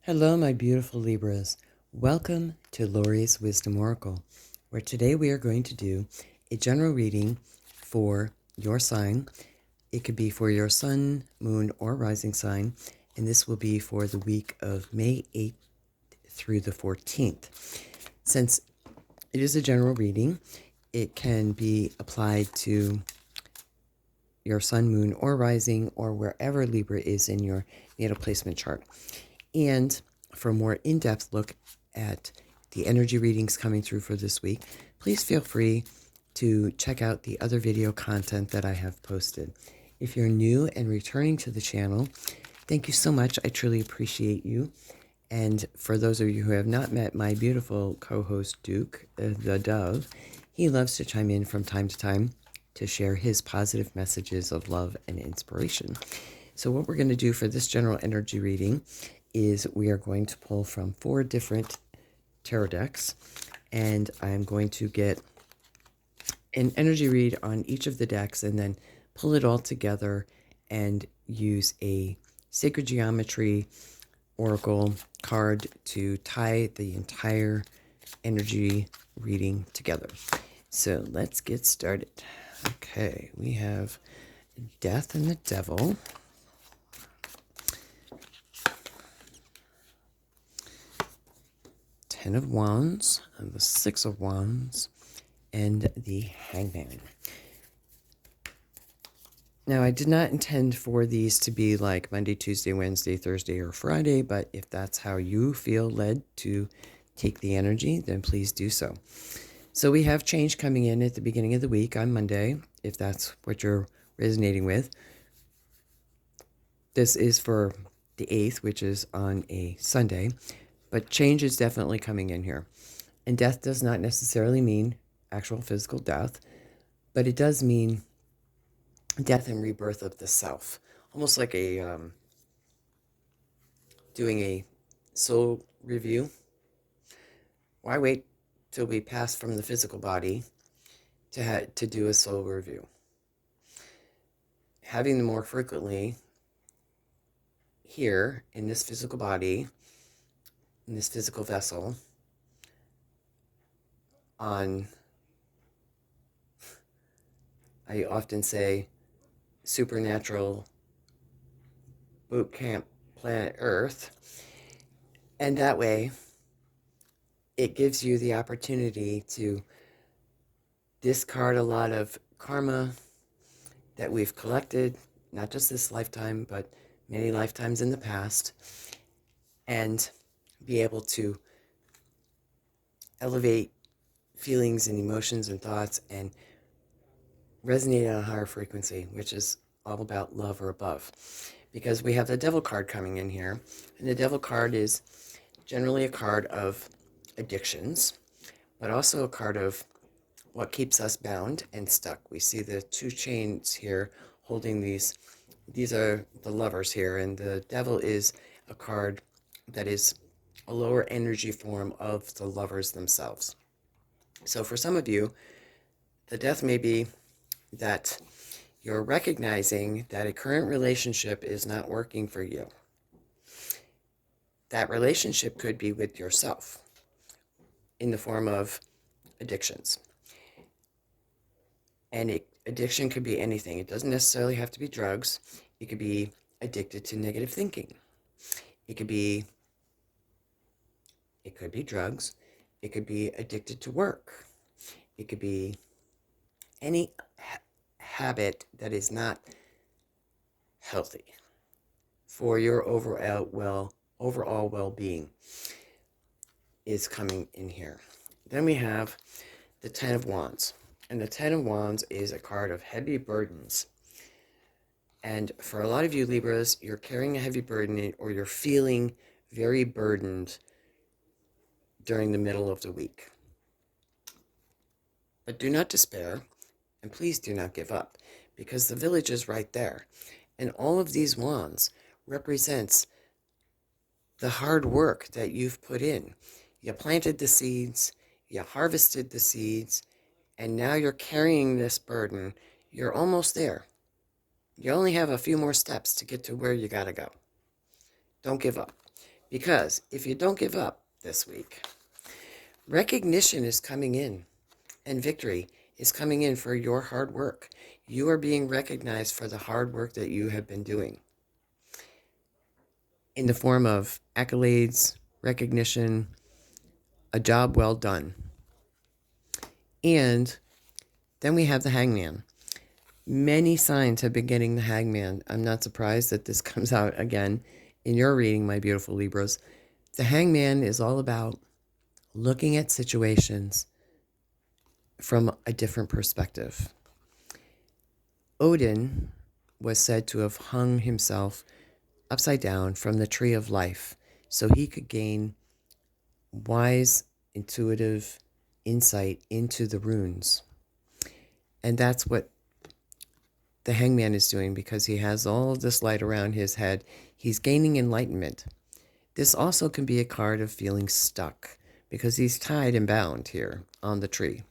Hello, my beautiful Libras. Welcome to Lori's Wisdom Oracle, where today we are going to do a general reading for your sign. It could be for your sun, moon, or rising sign, and this will be for the week of May 8th through the 14th. Since it is a general reading, it can be applied to your sun, moon, or rising, or wherever Libra is in your natal placement chart. And for a more in-depth look at the energy readings coming through for this week, please feel free to check out the other video content that I have posted. If you're new and returning to the channel, thank you so much. I truly appreciate you. And for those of you who have not met my beautiful co-host Duke, the Dove, he loves to chime in from time to time to share his positive messages of love and inspiration. So what we're going to do for this general energy reading is we are going to pull from 4 different tarot decks, and I'm going to get an energy read on each of the decks and then pull it all together and use a sacred geometry oracle card to tie the entire energy reading together. So let's get started. Okay, we have Death and the Devil, Ten of Wands, and the Six of Wands, and the Hangman. Now, I did not intend for these to be like Monday, Tuesday, Wednesday, Thursday, or Friday, but if that's how you feel led to take the energy, then please do so. So we have change coming in at the beginning of the week on Monday, if that's what you're resonating with. This is for the 8th, which is on a Sunday, but change is definitely coming in here. And death does not necessarily mean actual physical death, but it does mean death and rebirth of the self. Almost like a doing a soul review. Why wait till we pass from the physical body to do a soul review? Having them more frequently here in this physical body, in this physical vessel, on, I often say, supernatural boot camp planet Earth, and that way it gives you the opportunity to discard a lot of karma that we've collected, not just this lifetime, but many lifetimes in the past, and be able to elevate feelings and emotions and thoughts and resonate on a higher frequency, which is all about love or above. Because we have the Devil card coming in here, and the Devil card is generally a card of addictions, but also a card of what keeps us bound and stuck. We see the 2 chains here holding these. These are the lovers here, and the Devil is a card that is a lower energy form of the lovers themselves. So for some of you, the death may be that you're recognizing that a current relationship is not working for you. That relationship could be with yourself in the form of addictions. And addiction could be anything. It doesn't necessarily have to be drugs. You could be addicted to negative thinking. It could be drugs. It could be addicted to work. It could be any habit that is not healthy for your overall well-being is coming in here. Then we have the Ten of Wands. And the Ten of Wands is a card of heavy burdens. And for a lot of you Libras, you're carrying a heavy burden, or you're feeling very burdened during the middle of the week. But do not despair, and please do not give up, because the village is right there. And all of these wands represents the hard work that you've put in. You planted the seeds, you harvested the seeds, and now you're carrying this burden. You're almost there. You only have a few more steps to get to where you gotta go. Don't give up, Because if you don't give up this week, recognition is coming in and victory is coming in for your hard work. You are being recognized for the hard work that you have been doing in the form of accolades, recognition, a job well done. And then we have the Hangman. Many signs have been getting the Hangman. I'm not surprised that this comes out again in your reading, my beautiful Libras. The Hangman is all about looking at situations from a different perspective. Odin was said to have hung himself upside down from the tree of life so he could gain wise, intuitive insight into the runes. And that's what the Hangman is doing because he has all of this light around his head. He's gaining enlightenment. This also can be a card of feeling stuck because he's tied and bound here on the tree.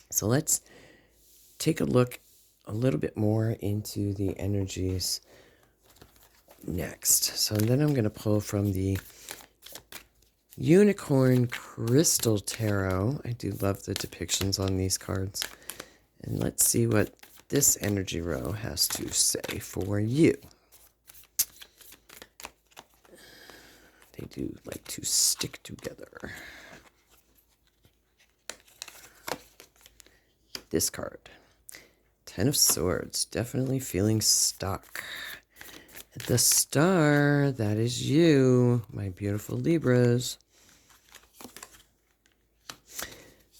So let's take a look a little bit more into the energies next. So then I'm going to pull from the Unicorn Crystal Tarot. I do love the depictions on these cards. And let's see what this energy row has to say for you. They do like to stick together. This card, 10 of Swords, definitely feeling stuck. The Star, that is you, my beautiful Libras.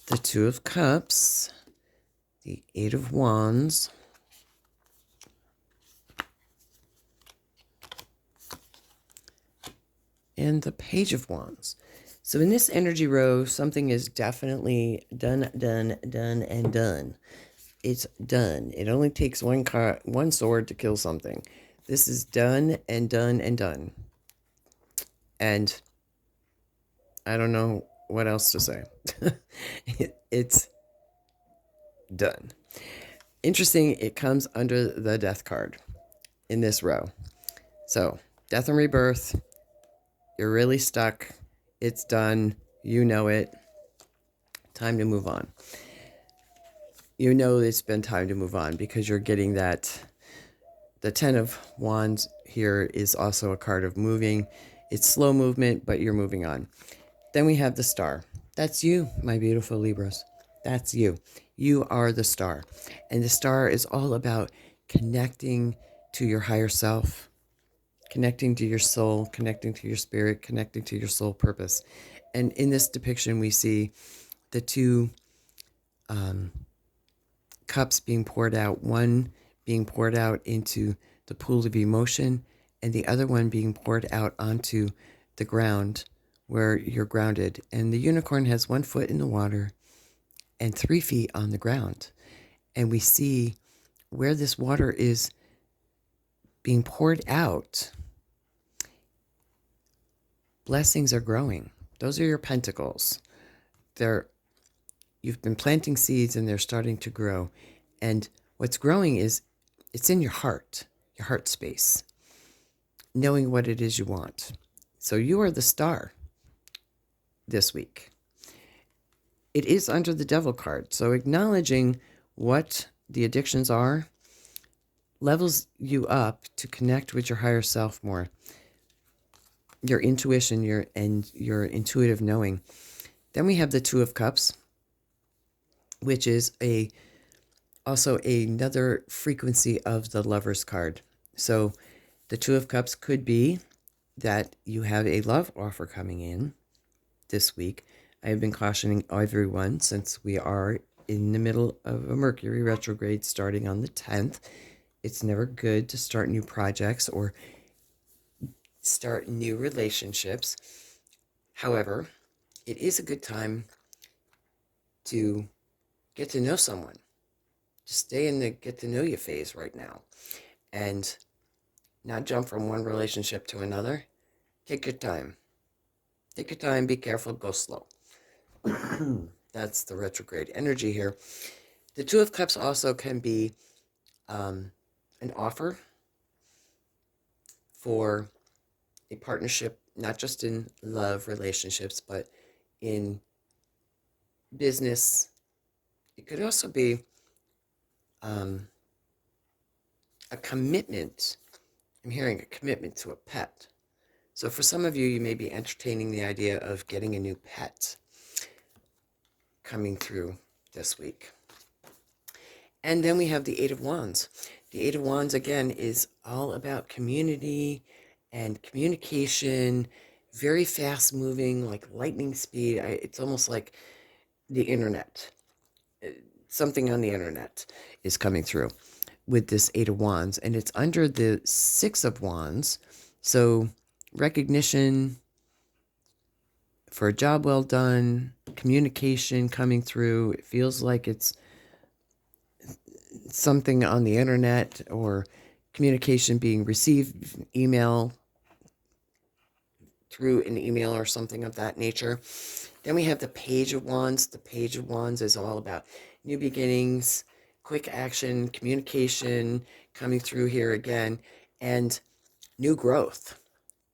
The Two of Cups, the Eight of Wands, and the Page of Wands. So in this energy row, something is definitely done. It's done. It only takes one sword to kill something. This is done and done and done. And I don't know what else to say. It's done. Interesting, it comes under the Death card in this row. So, death and rebirth. You're really stuck. It's done. You know it. Time to move on. You know it's been time to move on because you're getting that. The 10 of Wands here is also a card of moving. It's slow movement, but you're moving on. Then we have the Star. That's you, my beautiful Libras. That's you. You are the Star. And the Star is all about connecting to your higher self, connecting to your soul, connecting to your spirit, connecting to your soul purpose. And in this depiction, we see the two cups being poured out, one being poured out into the pool of emotion, and the other one being poured out onto the ground where you're grounded. And the unicorn has 1 foot in the water and 3 feet on the ground. And we see where this water is being poured out, blessings are growing. Those are your pentacles. You've been planting seeds and they're starting to grow. And what's growing is it's in your heart space, knowing what it is you want. So you are the Star this week. It is under the Devil card. So acknowledging what the addictions are levels you up to connect with your higher self more. Your intuition, your intuitive knowing. Then we have the Two of Cups, which is also another frequency of the Lover's card. So the Two of Cups could be that you have a love offer coming in this week. I have been cautioning everyone since we are in the middle of a Mercury retrograde starting on the 10th. It's never good to start new projects or start new relationships. However, it is a good time to get to know someone. Just stay in the get to know you phase right now and not jump from one relationship to another. Take your time. Take your time, be careful, go slow. That's the retrograde energy here. The Two of Cups also can be an offer for a partnership not just in love relationships, but in business. It could also be a commitment. I'm hearing a commitment to a pet. So for some of you, you may be entertaining the idea of getting a new pet coming through this week. And then we have the Eight of Wands. The Eight of Wands, again, is all about community and communication, very fast moving, like lightning speed. It's almost like the internet. Something on the internet is coming through with this Eight of Wands. And it's under the Six of Wands. So recognition for a job well done, communication coming through. It feels like it's something on the internet or communication being received, email, through an email or something of that nature. Then we have the Page of Wands. The Page of Wands is all about new beginnings, quick action, communication coming through here again, and new growth.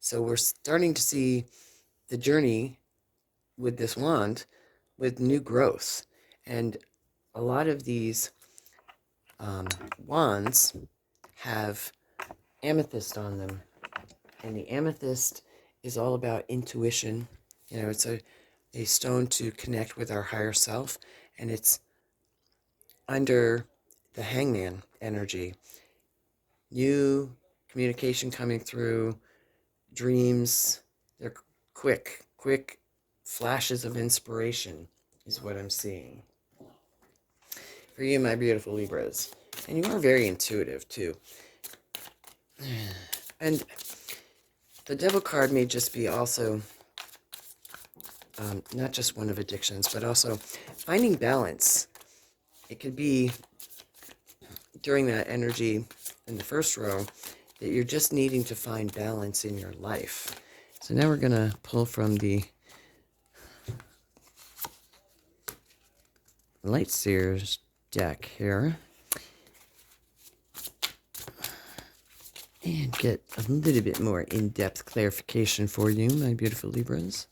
So we're starting to see the journey with this wand with new growth. And a lot of these wands have amethyst on them. And the amethyst is all about intuition. You know, it's a stone to connect with our higher self. And it's under the Hangman energy. New communication coming through, dreams. They're quick flashes of inspiration is what I'm seeing. For you, my beautiful Libras. And you are very intuitive, too. And the Devil card may just be also, not just one of addictions, but also finding balance. It could be during that energy in the first row that you're just needing to find balance in your life. So now we're going to pull from the Light Seers deck here and get a little bit more in-depth clarification for you, my beautiful Libras.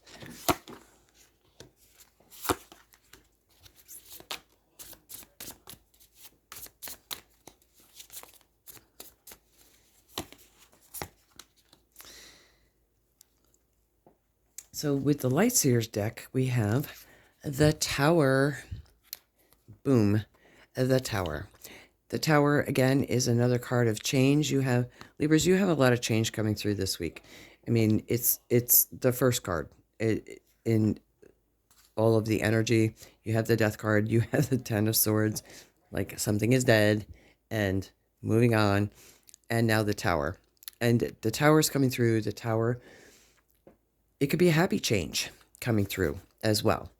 So with the Light Seers deck, we have the Tower. Boom. The Tower. The Tower, again, is another card of change. You have, Libras, you have a lot of change coming through this week. I mean, it's the first card. In all of the energy, you have the Death card, you have the Ten of Swords, like something is dead, and moving on, and now the Tower. And the Tower is coming through. The Tower, it could be a happy change coming through as well.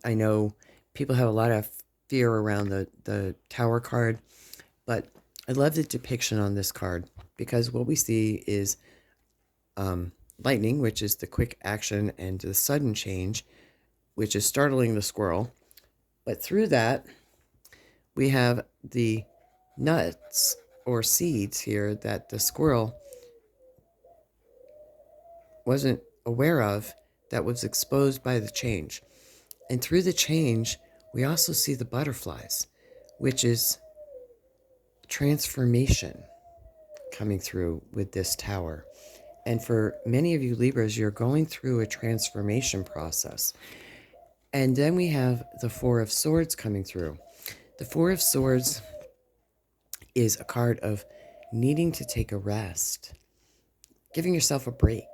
I know people have a lot of fear around the Tower card, but I love the depiction on this card because what we see is lightning, which is the quick action, and the sudden change, which is startling the squirrel. But through that, we have the nuts or seeds here that the squirrel wasn't aware of that was exposed by the change. And through the change, we also see the butterflies, which is transformation coming through with this Tower. And for many of you Libras, you're going through a transformation process. And then we have the Four of Swords coming through. The Four of Swords is a card of needing to take a rest, giving yourself a break.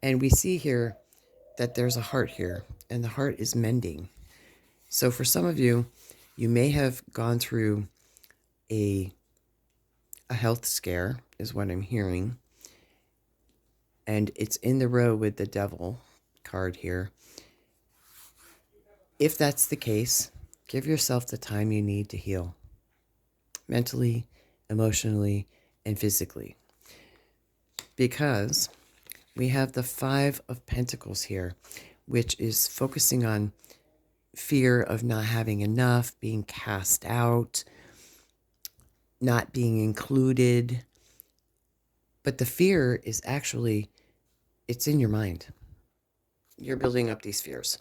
And we see here that there's a heart here, and the heart is mending. So for some of you, you may have gone through a health scare, is what I'm hearing. And it's in the row with the Devil card here. If that's the case, give yourself the time you need to heal. Mentally, emotionally, and physically. Because we have the Five of Pentacles here, which is focusing on fear of not having enough, being cast out, not being included. But the fear is actually it's in your mind. You're building up these fears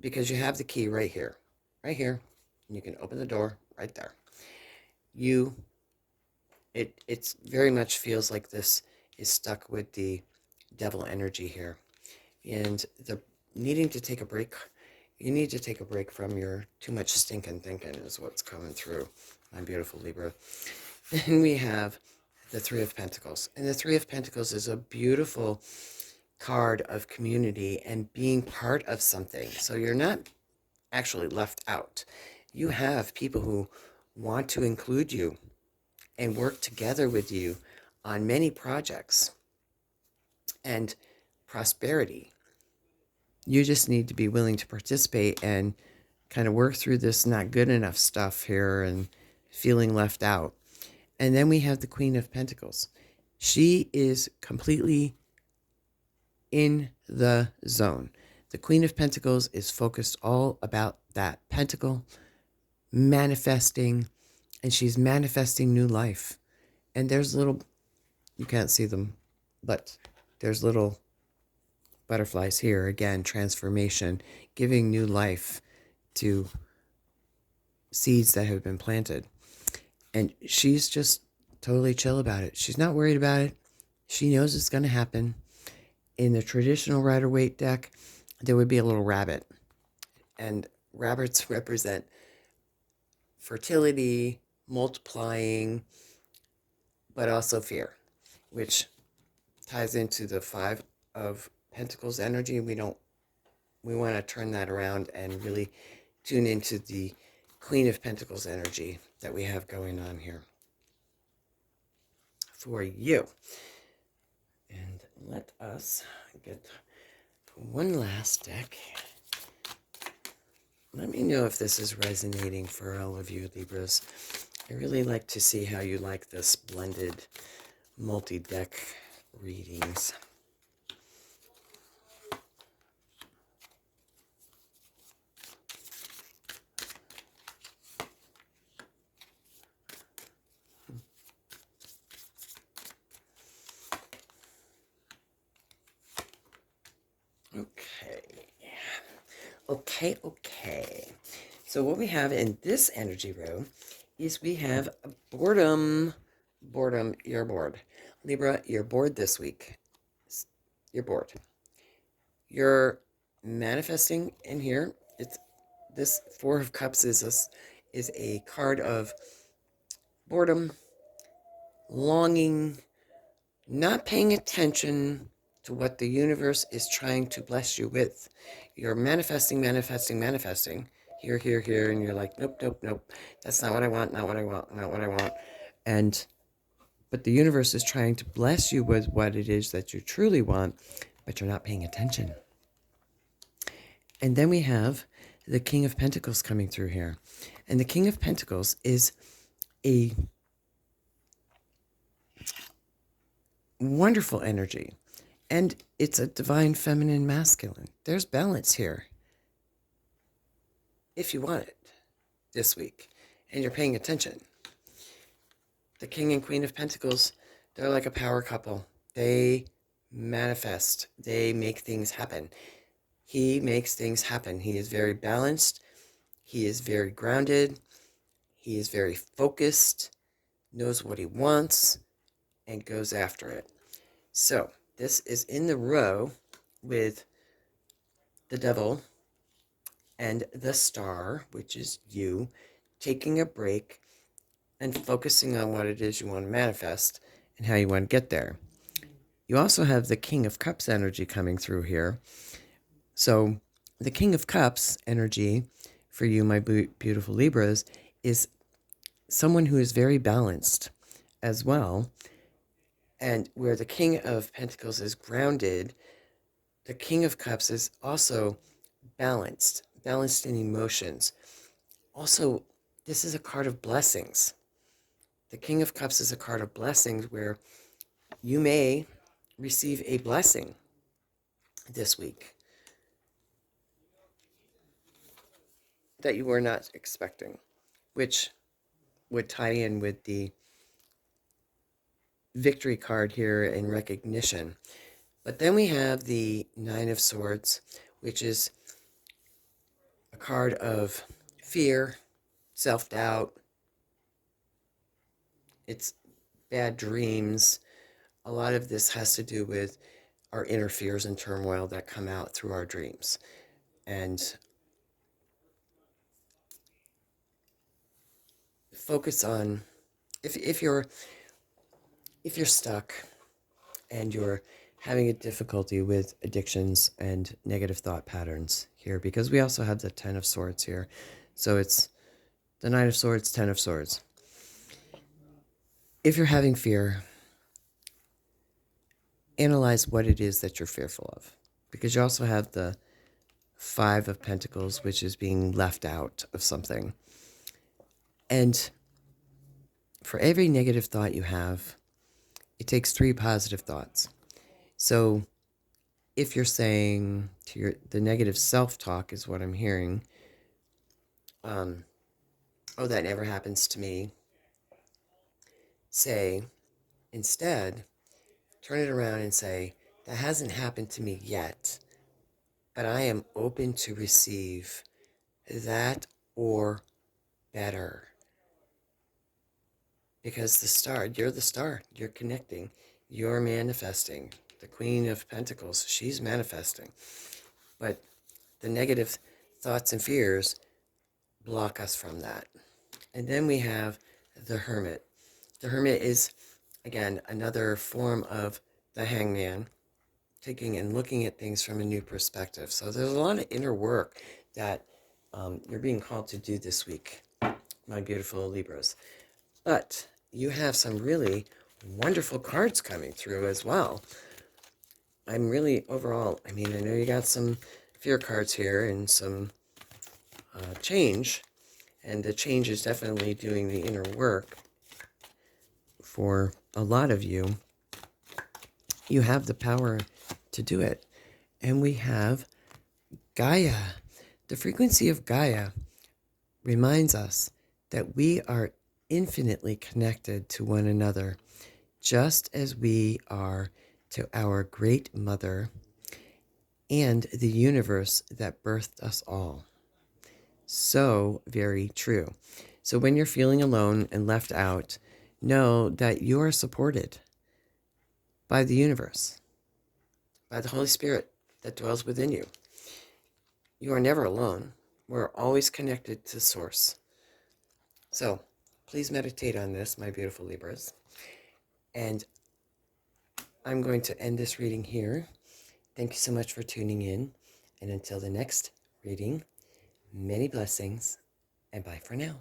because you have the key right here, and you can open the door right there. It's very much feels like this is stuck with the devil energy here, and the needing to take a break. You need to take a break from your too much stinking thinking is what's coming through, my beautiful Libra. And we have the Three of Pentacles, and the Three of Pentacles is a beautiful card of community and being part of something. So you're not actually left out. You have people who want to include you and work together with you on many projects and prosperity. You just need to be willing to participate and kind of work through this not good enough stuff here and feeling left out. And then we have the Queen of Pentacles. She is completely in the zone. The Queen of Pentacles is focused all about that pentacle, manifesting, and she's manifesting new life. And there's little, you can't see them, but there's little butterflies here. Again, transformation, giving new life to seeds that have been planted. And she's just totally chill about it. She's not worried about it. She knows it's going to happen. In the traditional Rider-Waite deck, there would be a little rabbit. And rabbits represent fertility, multiplying, but also fear, which ties into the Five of Pentacles energy. We want to turn that around and really tune into the Queen of Pentacles energy that we have going on here for you. And let us get one last deck. Let me know if this is resonating for all of you Libras. I really like to see how you like this blended multi-deck readings. Okay. So what we have in this energy row is we have boredom. Boredom, you're bored. Libra, you're bored this week. You're bored. You're manifesting in here. It's this Four of Cups is a card of boredom, longing, not paying attention to what the universe is trying to bless you with. You're manifesting. Here, and you're like, nope. That's not what I want, not what I want. But the universe is trying to bless you with what it is that you truly want, but you're not paying attention. And then we have the King of Pentacles coming through here. And the King of Pentacles is a wonderful energy. And it's a divine feminine masculine. There's balance here. If you want it this week and you're paying attention. The King and Queen of Pentacles, they're like a power couple. They manifest. They make things happen. He makes things happen. He is very balanced. He is very grounded. He is very focused, knows what he wants, and goes after it. So, this is in the row with the Devil and the Star, which is you, taking a break and focusing on what it is you want to manifest and how you want to get there. You also have the King of Cups energy coming through here. So the King of Cups energy for you, my beautiful Libras, is someone who is very balanced as well. And where the King of Pentacles is grounded, the King of Cups is also balanced in emotions. Also, this is a card of blessings. The King of Cups is a card of blessings where you may receive a blessing this week that you were not expecting, which would tie in with the victory card here in recognition. But then we have the Nine of Swords, which is a card of fear, self-doubt. It's bad dreams. A lot of this has to do with our inner fears and turmoil that come out through our dreams. And focus on, if you're stuck and you're having a difficulty with addictions and negative thought patterns here, because we also have the Ten of Swords here. So it's the Nine of Swords, Ten of Swords. If you're having fear, analyze what it is that you're fearful of. Because you also have the Five of Pentacles, which is being left out of something. And for every negative thought you have, it takes 3 positive thoughts. So if you're saying to the negative self-talk is what I'm hearing, oh, that never happens to me. Say, instead, turn it around and say, that hasn't happened to me yet, but I am open to receive that or better. Because you're the star, you're connecting, you're manifesting. The Queen of Pentacles, she's manifesting. But the negative thoughts and fears block us from that. And then we have the Hermit. The Hermit is, again, another form of the Hangman, taking and looking at things from a new perspective. So there's a lot of inner work that you're being called to do this week, my beautiful Libras. But you have some really wonderful cards coming through as well. I'm really, overall, I mean, I know you got some fear cards here and some change. And the change is definitely doing the inner work for a lot of you. You have the power to do it. And we have Gaia. The frequency of Gaia reminds us that we are infinitely connected to one another, just as we are to our great mother and the universe that birthed us all. So very true. So when you're feeling alone and left out, know that you are supported by the universe, by the Holy Spirit that dwells within you. You are never alone. We're always connected to Source. So please meditate on this, my beautiful Libras. And I'm going to end this reading here. Thank you so much for tuning in. And until the next reading, many blessings and bye for now.